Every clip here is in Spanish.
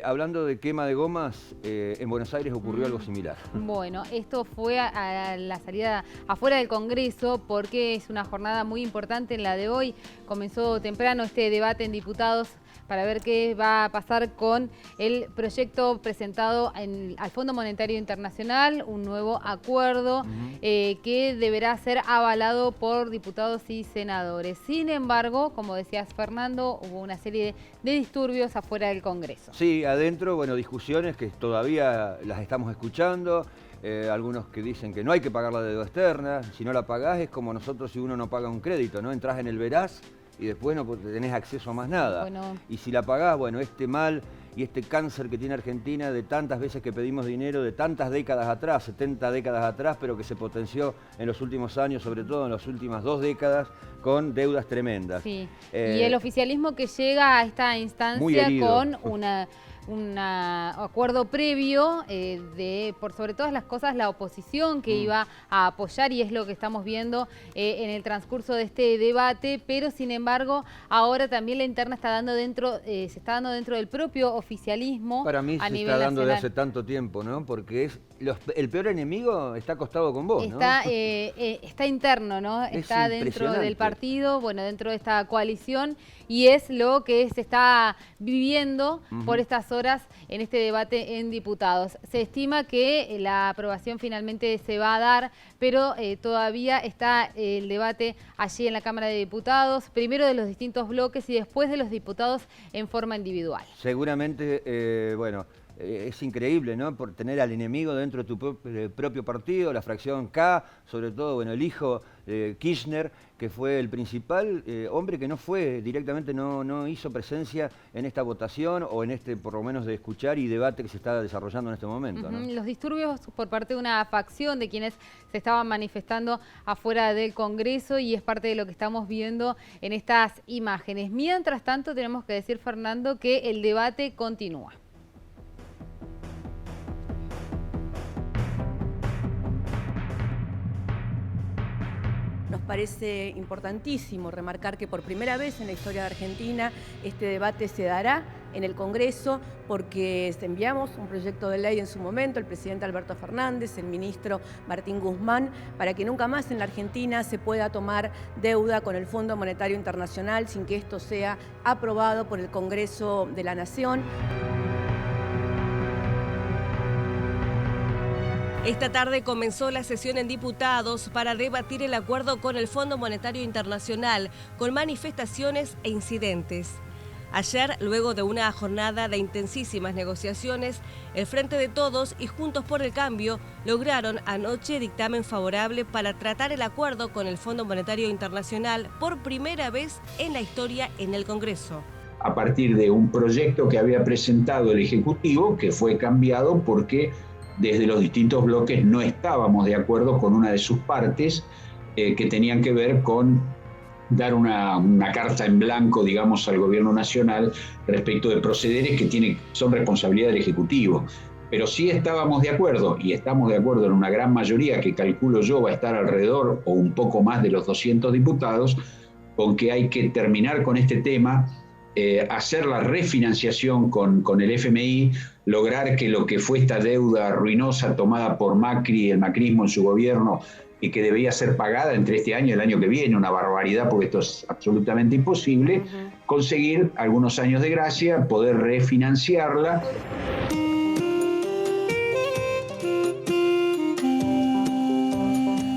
Hablando de quema de gomas, en Buenos Aires ocurrió algo similar. Bueno, esto fue a la salida afuera del Congreso porque es una jornada muy importante en la de hoy. Comenzó temprano este debate en diputados para ver qué va a pasar con el proyecto presentado al Fondo Monetario Internacional, un nuevo acuerdo que deberá ser avalado por diputados y senadores. Sin embargo, como decías Fernando, hubo una serie de disturbios afuera del Congreso. Sí, adentro, bueno, discusiones que todavía las estamos escuchando. Algunos que dicen que no hay que pagar la deuda externa. Si no la pagás es como nosotros si uno no paga un crédito, ¿no? Entras en el veraz y después no tenés acceso a más nada. Bueno. Y si la pagás, bueno, este mal y este cáncer que tiene Argentina de tantas veces que pedimos dinero, de tantas décadas atrás, 70 décadas atrás, pero que se potenció en los últimos años, sobre todo en las últimas 2 décadas, con deudas tremendas. Sí. Y el oficialismo que llega a esta instancia con un acuerdo previo por sobre todas las cosas, la oposición que iba a apoyar, y es lo que estamos viendo en el transcurso de este debate, pero sin embargo ahora también la interna está dando se está dando dentro del propio oficialismo. Para mí se está dando de hace tanto tiempo, ¿no? Porque el peor enemigo está acostado con vos, ¿no? Está interno, ¿no? Está dentro del partido, bueno, dentro de esta coalición, y es lo que se está viviendo por estas horas en este debate en diputados. Se estima que la aprobación finalmente se va a dar, pero todavía está el debate allí en la Cámara de Diputados, primero de los distintos bloques y después de los diputados en forma individual. Seguramente, bueno, es increíble, ¿no? Por tener al enemigo dentro de tu propio partido, la fracción K, sobre todo, bueno, el hijo de Kirchner, que fue el principal hombre que no fue directamente, no hizo presencia en esta votación o en este, por lo menos, de escuchar y debate que se está desarrollando en este momento, ¿no? Los disturbios por parte de una facción de quienes se estaban manifestando afuera del Congreso, y es parte de lo que estamos viendo en estas imágenes. Mientras tanto, tenemos que decir, Fernando, que el debate continúa. Nos parece importantísimo remarcar que por primera vez en la historia de Argentina este debate se dará en el Congreso, porque enviamos un proyecto de ley en su momento, el presidente Alberto Fernández, el ministro Martín Guzmán, para que nunca más en la Argentina se pueda tomar deuda con el Fondo Monetario Internacional sin que esto sea aprobado por el Congreso de la Nación. Esta tarde comenzó la sesión en diputados para debatir el acuerdo con el Fondo Monetario Internacional, con manifestaciones e incidentes. Ayer, luego de una jornada de intensísimas negociaciones, el Frente de Todos y Juntos por el Cambio lograron anoche dictamen favorable para tratar el acuerdo con el Fondo Monetario Internacional por primera vez en la historia en el Congreso. A partir de un proyecto que había presentado el Ejecutivo, que fue cambiado porque desde los distintos bloques no estábamos de acuerdo con una de sus partes que tenían que ver con dar una carta en blanco, digamos, al gobierno nacional respecto de procederes que son responsabilidad del Ejecutivo. Pero sí estábamos de acuerdo, y estamos de acuerdo en una gran mayoría, que calculo yo va a estar alrededor o un poco más de los 200 diputados, con que hay que terminar con este tema, hacer la refinanciación con el FMI, lograr que lo que fue esta deuda ruinosa tomada por Macri y el macrismo en su gobierno y que debía ser pagada entre este año y el año que viene, una barbaridad porque esto es absolutamente imposible, conseguir algunos años de gracia, poder refinanciarla.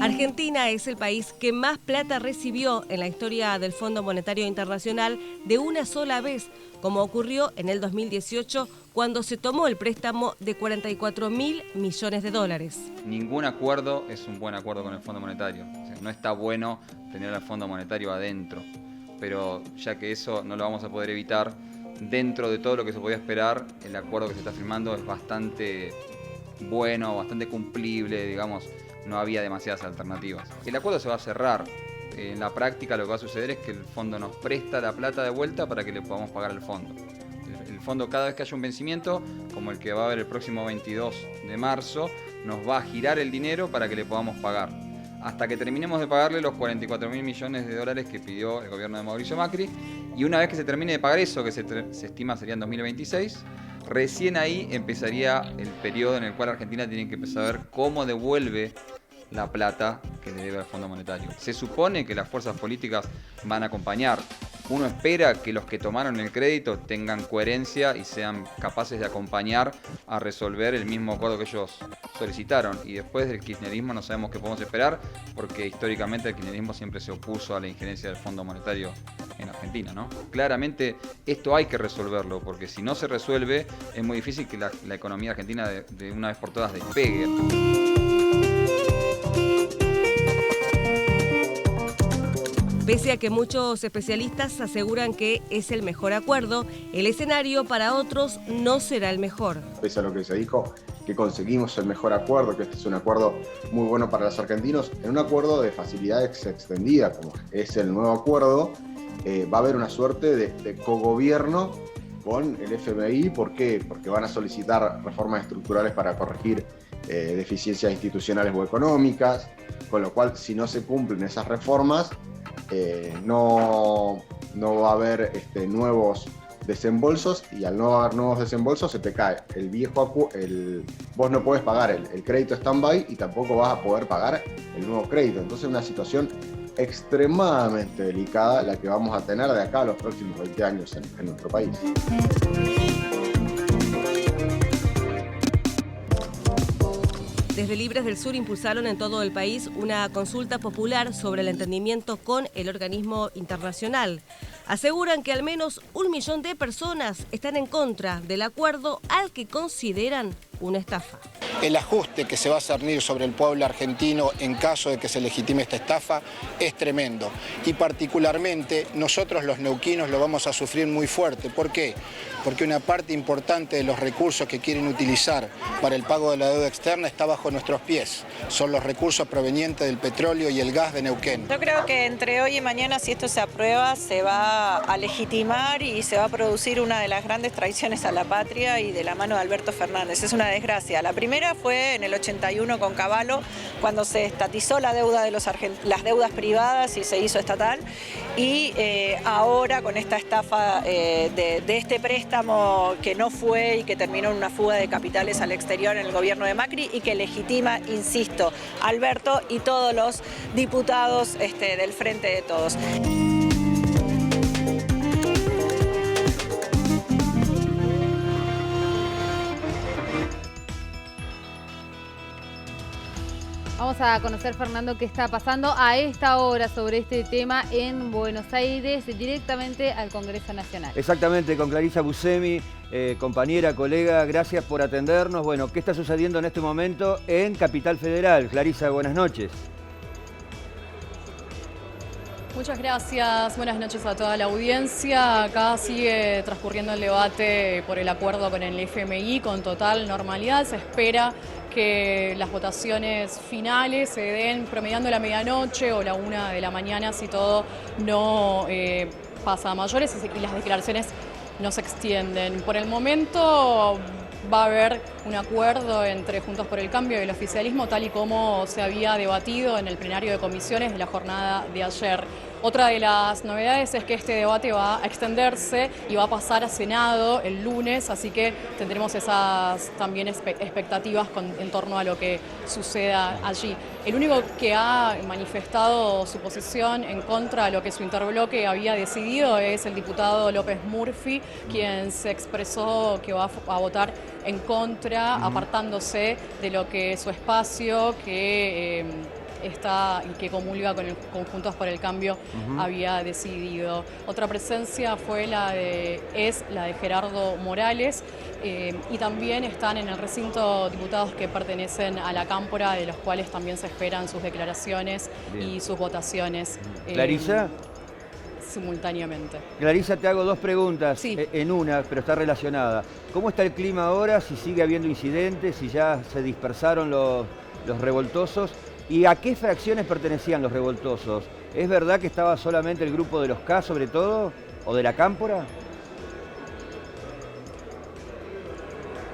Argentina es el país que más plata recibió en la historia del Fondo Monetario Internacional de una sola vez, como ocurrió en el 2018, cuando se tomó el préstamo de 44.000 millones de dólares. Ningún acuerdo es un buen acuerdo con el Fondo Monetario. O sea, no está bueno tener al Fondo Monetario adentro, pero ya que eso no lo vamos a poder evitar, dentro de todo lo que se podía esperar, el acuerdo que se está firmando es bastante bueno, bastante cumplible, digamos. No había demasiadas alternativas. El acuerdo se va a cerrar. En la práctica lo que va a suceder es que el fondo nos presta la plata de vuelta para que le podamos pagar al fondo. El fondo, cada vez que haya un vencimiento, como el que va a haber el próximo 22 de marzo, nos va a girar el dinero para que le podamos pagar. Hasta que terminemos de pagarle los 44.000 millones de dólares que pidió el gobierno de Mauricio Macri. Y una vez que se termine de pagar eso, que se estima sería en 2026, Recién ahí empezaría el periodo en el cual Argentina tiene que empezar a ver cómo devuelve la plata que le debe al Fondo Monetario. Se supone que las fuerzas políticas van a acompañar. Uno espera que los que tomaron el crédito tengan coherencia y sean capaces de acompañar a resolver el mismo acuerdo que ellos solicitaron. Y después del kirchnerismo no sabemos qué podemos esperar, porque históricamente el kirchnerismo siempre se opuso a la injerencia del Fondo Monetario en Argentina, ¿no? Claramente esto hay que resolverlo, porque si no se resuelve es muy difícil que la economía argentina de una vez por todas despegue. Pese a que muchos especialistas aseguran que es el mejor acuerdo, el escenario para otros no será el mejor. Pese a lo que se dijo, que conseguimos el mejor acuerdo, que este es un acuerdo muy bueno para los argentinos, en un acuerdo de facilidades extendida, como es el nuevo acuerdo, va a haber una suerte de cogobierno con el FMI. ¿Por qué? Porque van a solicitar reformas estructurales para corregir deficiencias institucionales o económicas, con lo cual, si no se cumplen esas reformas, no va a haber nuevos desembolsos, y al no haber nuevos desembolsos se te cae el viejo vos no podés pagar el crédito stand-by y tampoco vas a poder pagar el nuevo crédito. Entonces es una situación extremadamente delicada la que vamos a tener de acá a los próximos 20 años en nuestro país. Desde Libres del Sur impulsaron en todo el país una consulta popular sobre el entendimiento con el organismo internacional. Aseguran que al menos 1 millón de personas están en contra del acuerdo, al que consideran una estafa. El ajuste que se va a cernir sobre el pueblo argentino en caso de que se legitime esta estafa es tremendo. Y particularmente nosotros los neuquinos lo vamos a sufrir muy fuerte. ¿Por qué? Porque una parte importante de los recursos que quieren utilizar para el pago de la deuda externa está bajo nuestros pies. Son los recursos provenientes del petróleo y el gas de Neuquén. Yo creo que entre hoy y mañana, si esto se aprueba, se va a legitimar y se va a producir una de las grandes traiciones a la patria y de la mano de Alberto Fernández. Es una desgracia. La primera fue en el 81 con Cavallo, cuando se estatizó la deuda de las deudas privadas y se hizo estatal, y ahora con esta estafa de este préstamo que no fue y que terminó en una fuga de capitales al exterior en el gobierno de Macri, y que legitima, insisto, Alberto y todos los diputados del Frente de Todos. Vamos a conocer, Fernando, qué está pasando a esta hora sobre este tema en Buenos Aires, directamente al Congreso Nacional. Exactamente, con Clarisa Buscemi, compañera, colega, gracias por atendernos. Bueno, ¿qué está sucediendo en este momento en Capital Federal? Clarisa, buenas noches. Muchas gracias, buenas noches a toda la audiencia. Acá sigue transcurriendo el debate por el acuerdo con el FMI con total normalidad. Se espera que las votaciones finales se den promediando la medianoche o la 1 de la mañana, si todo no pasa a mayores y las declaraciones no se extienden. Por el momento va a haber un acuerdo entre Juntos por el Cambio y el oficialismo, tal y como se había debatido en el plenario de comisiones de la jornada de ayer. Otra de las novedades es que este debate va a extenderse y va a pasar a Senado el lunes, así que tendremos esas también expectativas en torno a lo que suceda allí. El único que ha manifestado su posición en contra de lo que su interbloque había decidido es el diputado López Murphy, quien se expresó que va a votar en contra, apartándose de lo que su espacio, que está y que comulga con el Juntos por el Cambio, había decidido. Otra presencia fue la de Gerardo Morales, y también están en el recinto diputados que pertenecen a la Cámpora, de los cuales también se esperan sus declaraciones y sus votaciones. Clarisa. Simultáneamente. Clarisa, te hago dos preguntas, sí, en una, pero está relacionada. ¿Cómo está el clima ahora? Si sigue habiendo incidentes, si ya se dispersaron los revoltosos. ¿Y a qué fracciones pertenecían los revoltosos? ¿Es verdad que estaba solamente el grupo de los K, sobre todo, o de la Cámpora?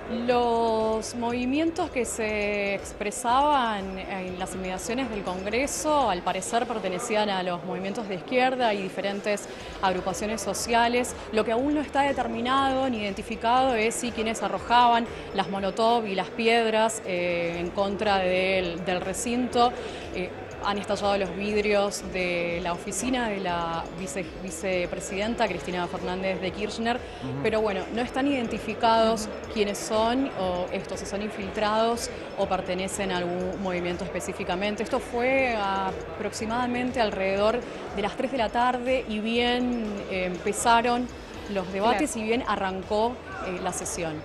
Los movimientos que se expresaban en las inmediaciones del Congreso, al parecer pertenecían a los movimientos de izquierda y diferentes agrupaciones sociales. Lo que aún no está determinado ni identificado es si quienes arrojaban las molotov y las piedras en contra del recinto han estallado los vidrios de la oficina de la vicepresidenta Cristina Fernández de Kirchner, pero bueno, no están identificados quiénes son, o estos si son infiltrados o pertenecen a algún movimiento específicamente. Esto fue aproximadamente alrededor de las 3 de la tarde y bien empezaron los debates y bien arrancó la sesión.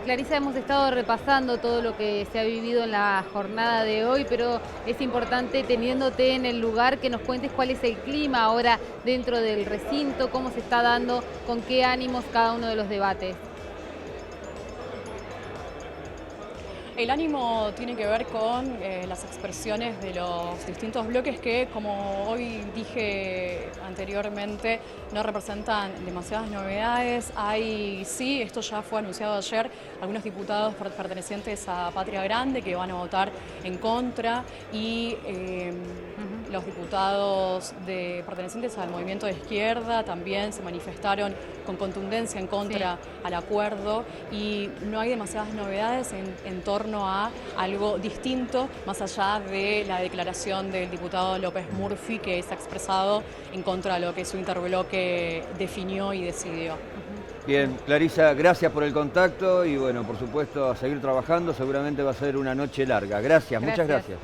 Clarisa, hemos estado repasando todo lo que se ha vivido en la jornada de hoy, pero es importante, teniéndote en el lugar, que nos cuentes cuál es el clima ahora dentro del recinto, cómo se está dando, con qué ánimos cada uno de los debates. El ánimo tiene que ver con las expresiones de los distintos bloques que, como hoy dije anteriormente, no representan demasiadas novedades. Sí, esto ya fue anunciado ayer, algunos diputados pertenecientes a Patria Grande que van a votar en contra y los diputados pertenecientes al movimiento de izquierda también se manifestaron con contundencia en contra al acuerdo, y no hay demasiadas novedades en torno a algo distinto, más allá de la declaración del diputado López Murphy, que se ha expresado en contra de lo que su interbloque definió y decidió. Bien, Clarisa, gracias por el contacto y bueno, por supuesto, a seguir trabajando, seguramente va a ser una noche larga. Gracias. Muchas gracias.